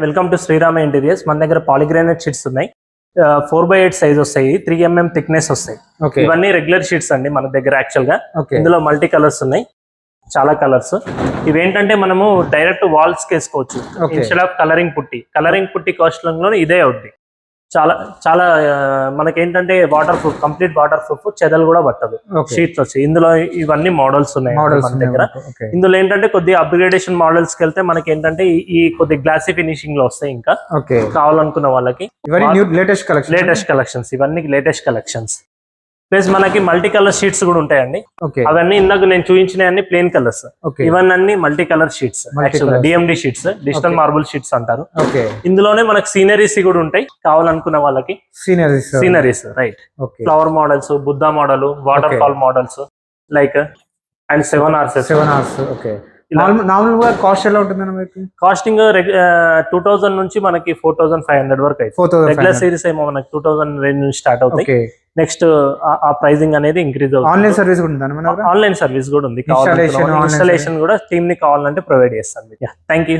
Welcome to Srirama interiors. మన దగ్గర polygranite sheets ఉన్నాయి. 4x8 సైజ్ వస్తాయి, 3 mm థిక్నెస్ వస్తాయి. ఇవన్నీ రెగ్యులర్ షీట్స్ అండి మన దగ్గర. యాక్చువల్ గా ఇందులో మల్టీ కలర్స్ ఉన్నాయి, చాలా కలర్స్. ఇవేంటంటే మనము డైరెక్ట్ వాల్స్ కి వేసుకోవచ్చు ఇన్స్టెడ్ ఆఫ్ కలరింగ్ పుట్టి కాస్ట్ లో ఇదే అవుద్ది. చాలా చాలా మనకేంటంటే water proof, complete water proof, చెదలు కూడా పట్టదు షీట్స్ వచ్చి. ఇందులో ఇవన్నీ మోడల్స్ ఉన్నాయి మన దగ్గర. ఇందులో ఏంటంటే కొద్దిగా అప్గ్రేడేషన్ మోడల్స్ కి వెళ్తే మనకి ఏంటంటే ఈ కొద్ది గ్లాసీ ఫినిషింగ్ లో వస్తాయి. ఇంకా కావాలనుకున్న వాళ్ళకి లేటెస్ట్ కలెక్షన్స్, ఇవన్నీ లేటెస్ట్ కలెక్షన్స్. ప్లస్ మనకి మల్టీ కలర్ షీట్స్ కూడా ఉంటాయండి. అవన్నీ ఇందాక నేను చూపించిన ప్లేన్ కలర్స్, ఇవన్నీ multi colour sheets. DND sheets, digital marble sheets అంటారు. ఇందులోనే మనకి సీనరీస్ కూడా ఉంటాయి కావాలనుకున్న వాళ్ళకి. Sceneries right, flower models, Buddha model, water fall models like and 7 hours. Cost ఎలా ఉంటుంది? కాస్టింగ్ 2000 నుంచి మనకి 4500 వరకు అయితే. రెగ్యులర్ సిరీస్ ఏమో మనకి 2000 రేంజ్ నుంచి స్టార్ట్ అవుతాయి. నెక్స్ట్ ఆ ప్రైజింగ్ అనేది ఇంక్రీజ్ అవుతుంది. ఆన్లైన్ సర్వీస్ కూడా ఉంది. ఆన్లైన్ సర్వీస్ కూడా ఉంది. ఇన్స్టాలేషన్ కూడా టీమ్ ని కావాలంటే ప్రొవైడ్ చేస్తాను. Thank you.